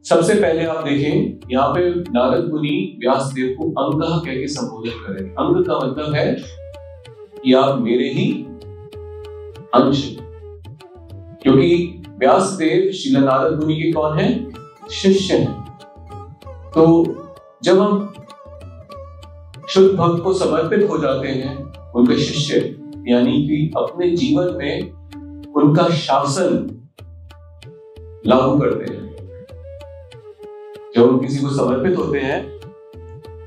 सबसे पहले आप देखें यहाँ पे नारद मुनि व्यासदेव को अंगः कह के संबोधन कर रहे हैं। अंग का मतलब है कि आप मेरे ही अंश, क्योंकि व्यासदेव श्रील नारद मुनि के कौन है? शिष्य हैं। तो जब हम शुद्ध भक्त को समर्पित हो जाते हैं, उनके शिष्य, यानी कि अपने जीवन में उनका शासन लागू करते हैं। जब हम किसी को समर्पित होते हैं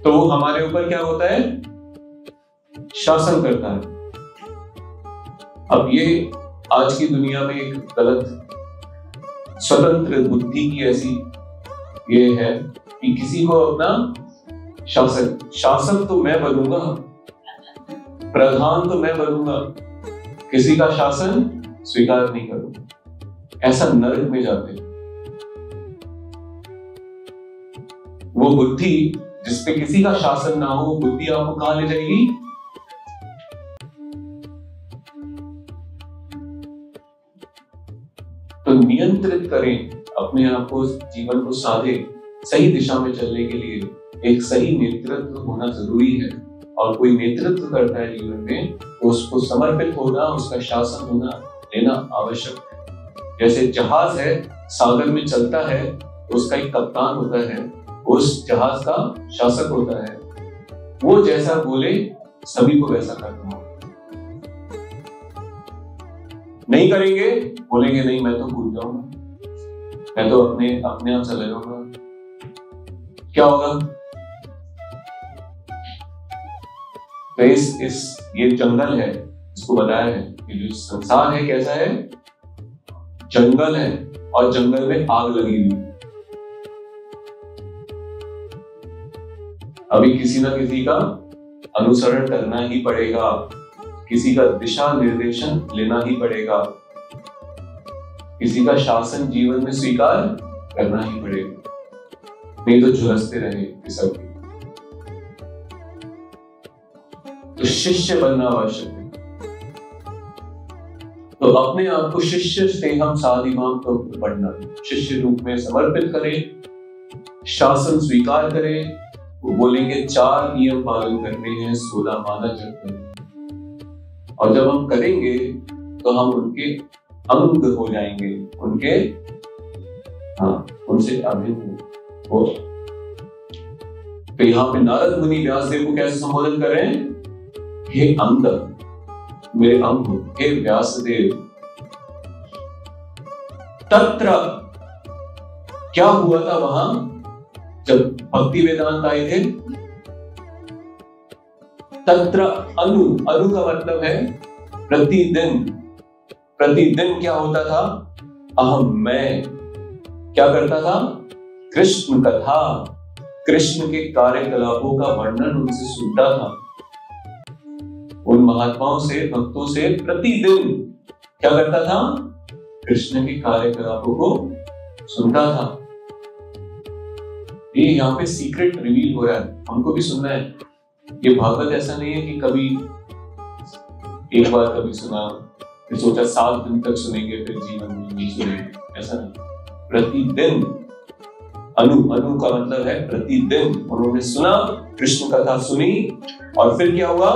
तो वो हमारे ऊपर क्या होता है? शासन करता है। अब ये आज की दुनिया में एक गलत स्वतंत्र बुद्धि की ऐसी ये है कि किसी को अपना शासक तो मैं बनूंगा, प्रधान तो मैं बनूंगा, किसी का शासन स्वीकार नहीं करूंगा। ऐसा नरक में जाते हैं। वो बुद्धि जिसपे किसी का शासन ना हो, बुद्धि आपको कहां ले जाएगी? तो नियंत्रित करें अपने आप को, जीवन को साधे सही दिशा में चलने के लिए एक सही नेतृत्व होना जरूरी है। और कोई नेतृत्व करता है जीवन में तो उसको समर्पित होना, उसका शासन होना लेना आवश्यक है। जैसे जहाज है, सागर में चलता है तो उसका एक कप्तान होता है, उस जहाज का शासक होता है। वो जैसा बोले सभी को वैसा करना होगा। नहीं करेंगे, बोलेंगे नहीं मैं तो भूल जाऊंगा, मैं तो अपने आप चले जाऊंगा, क्या होगा? तो ये जंगल है, इसको बताया है कि जो संसार है कैसा है? जंगल है, और जंगल में आग लगी हुई। अभी किसी ना किसी का अनुसरण करना ही पड़ेगा, किसी का दिशा निर्देशन लेना ही पड़ेगा, किसी का शासन जीवन में स्वीकार करना ही पड़ेगा, नहीं तो झुलसते रहे सब। तो शिष्य बनना आवश्यक है। तो अपने आप को शिष्य से हम साधिमाम को बढ़ना, शिष्य रूप में समर्पित करें, शासन स्वीकार करें। वो बोलेंगे 4 नियम पालन करने हैं, 16 माला जप करने। और जब हम करेंगे तो हम उनके अंग हो जाएंगे, उनसे अभिन्न हो। तो यहाँ पे नारद मुनि व्यासदेव को कैसे संबोधन कर रहे हैं? हे अंग, मेरे अंग हो, हे व्यासदेव। तत्र क्या हुआ था वहां जब भक्ति वेदांत आए थे? तत्र अनु का मतलब है प्रतिदिन। प्रतिदिन क्या होता था? अहम, मैं क्या करता था? कृष्ण कथा, कृष्ण के कार्यकलापों का वर्णन उनसे सुनता था। उन महात्माओं से, भक्तों से प्रतिदिन क्या करता था? कृष्ण के कार्यकलापों को सुनता था। ये यहाँ पे सीक्रेट रिवील हो रहा है, हमको भी सुनना है। ये भागवत ऐसा नहीं है कि कभी एक बार कभी सुना, फिर सोचा 7 दिन तक सुनेंगे, फिर जीवन में नहीं सुनेंगे, ऐसा नहीं। प्रतिदिन, अनु का मतलब है प्रतिदिन। उन्होंने सुना, कृष्ण कथा सुनी, और फिर क्या हुआ?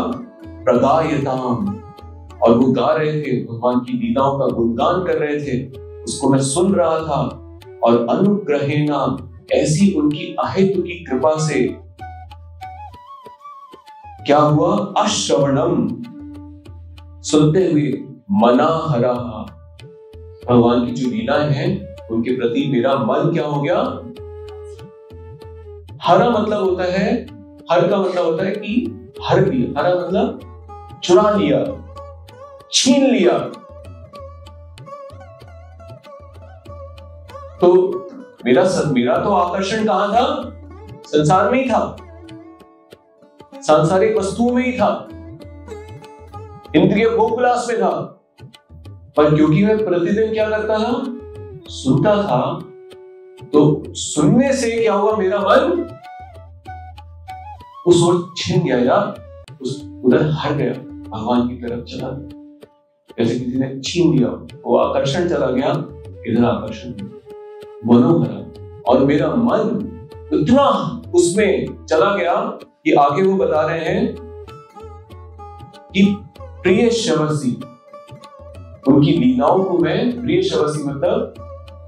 प्रगायताम, और वो गा रहे थे, भगवान की लीलाओं का गुणगान कर रहे थे, उसको मैं सुन रहा था। और अनुग्रहेणा, ऐसी उनकी अहेतु की कृपा से क्या हुआ? अश्रवणम, सुनते हुए, मना हरा, भगवान की जो लीलाएं हैं उनके प्रति मेरा मन क्या हो गया? हरा मतलब होता है, हर का मतलब होता है कि हर लिया, हरा मतलब चुरा लिया, छीन लिया। तो मेरा तो आकर्षण कहां था? संसार में ही था, सांसारिक वस्तुओं में ही था, इंद्रिय भोग विलास में था। पर क्योंकि मैं प्रतिदिन क्या करता था? सुनता था, तो सुनने से क्या हुआ? मेरा मन उस ओर छिन गया, या उधर हट गया, भगवान की तरफ चला गया। जैसे किसी ने छीन लिया, वो आकर्षण चला गया, इधर आकर्षण, मनोहरा, और मेरा मन इतना उसमें चला गया कि आगे वो बता रहे हैं कि प्रिय शवसी, उनकी लीलाओं को मैं, प्रिय शवसी मतलब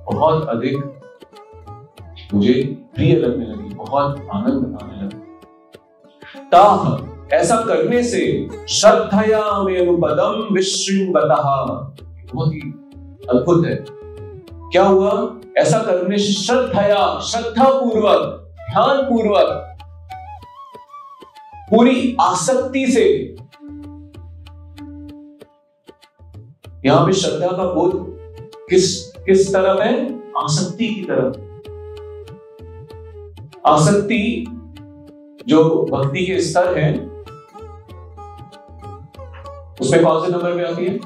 बहुत अधिक मुझे प्रिय लगने लगी, बहुत आनंद आने लगा। ताह, ऐसा करने से श्रद्धया में अनुपदम विशृंबतः, बहुत ही अद्भुत है। क्या हुआ? ऐसा करने से श्रद्धया, श्रद्धा पूर्वक, ध्यान पूर्वक, पूरी आसक्ति से, यहां पे श्रद्धा का बोध किस तरफ है? आसक्ति की तरफ। आसक्ति जो भक्ति के स्तर है, उसमें कौन से नंबर पे आती है?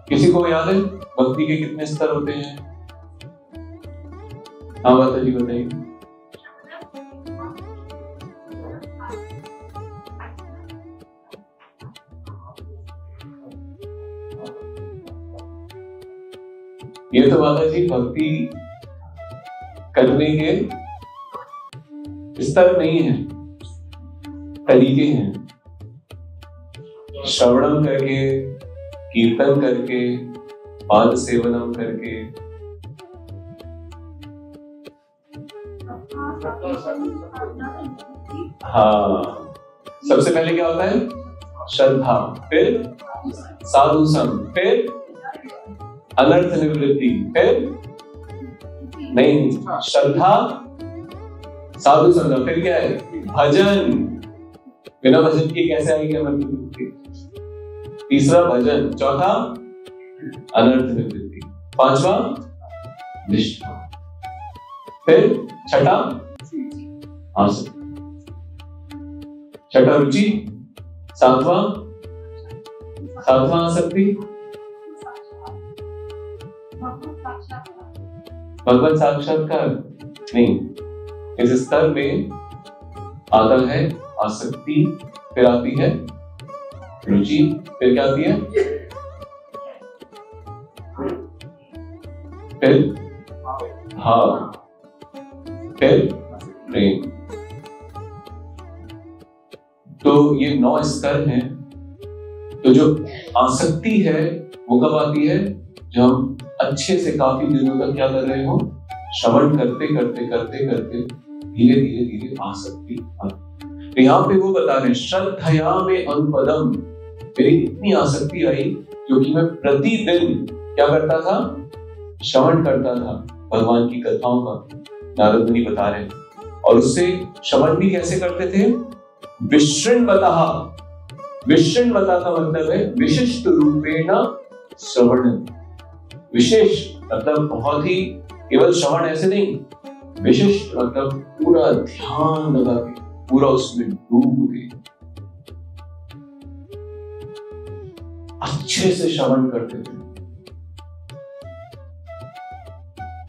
किसी को याद है भक्ति के कितने स्तर होते हैं? हाँ माता जी बताइए। ये तो माता जी भक्ति करने के स्तर नहीं है, तरीके हैं। श्रवणम करके, कीर्तन करके, पाद सेवनम करके, हाँ, सबसे पहले क्या होता है? श्रद्धा, फिर साधु संग, फिर अनर्थ निवृत्ति, फिर नहीं, श्रद्धा, साधु संग, फिर क्या है? भजन। बिना भजन के कैसे आएगी अनर्थ निवृत्ति? तीसरा भजन, चौथा अनर्थ निवृत्ति, पांचवा निष्ठा, फिर छठा आसक्ति, छठा रुचि, सातवां आसक्ति, भगवत साक्षात्कार नहीं। इस स्तर में आता है आसक्ति, फिर आती है रुचि, फिर क्या आती है? फिर भाव, फिर प्रेम। तो ये 9 स्तर हैं। तो जो आसक्ति है वो कब आती है? जब हम अच्छे से काफी दिनों तक क्या कर रहे हो? श्रवण करते करते करते करते धीरे धीरे धीरे आसक्ति आती। तो यहाँ पे वो बता रहे श्रद्धया में अनुपदम, मेरी इतनी आसक्ति आई क्योंकि मैं प्रतिदिन क्या करता था? श्रवण करता था भगवान की कथाओं का। नारद मुनि बता रहे हैं। और उससे श्रवण भी कैसे करते थे? विशृण्वतः। विशृण्वतः का मतलब है विशिष्ट रूपेण श्रवण। विशेष मतलब बहुत ही, केवल श्रवण ऐसे नहीं, विशिष्ट मतलब पूरा ध्यान लगा के, पूरा उसमें डूब के अच्छे से श्रवण करते थे।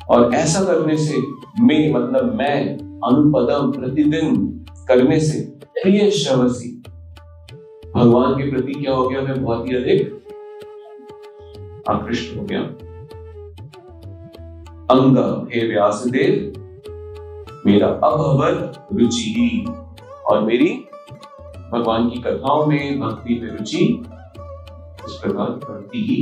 और ऐसा करने से मैं अनुपदम, प्रतिदिन करने से प्रिय श्रवसी, भगवान के प्रति क्या हो गया? मैं बहुत ही अधिक आकृष्ट हो गया। अंग, हे व्यासदेव, मेरा अभवत रुचि, और मेरी भगवान की कथाओं में, भक्ति में रुचि इस प्रकार बढ़ती ही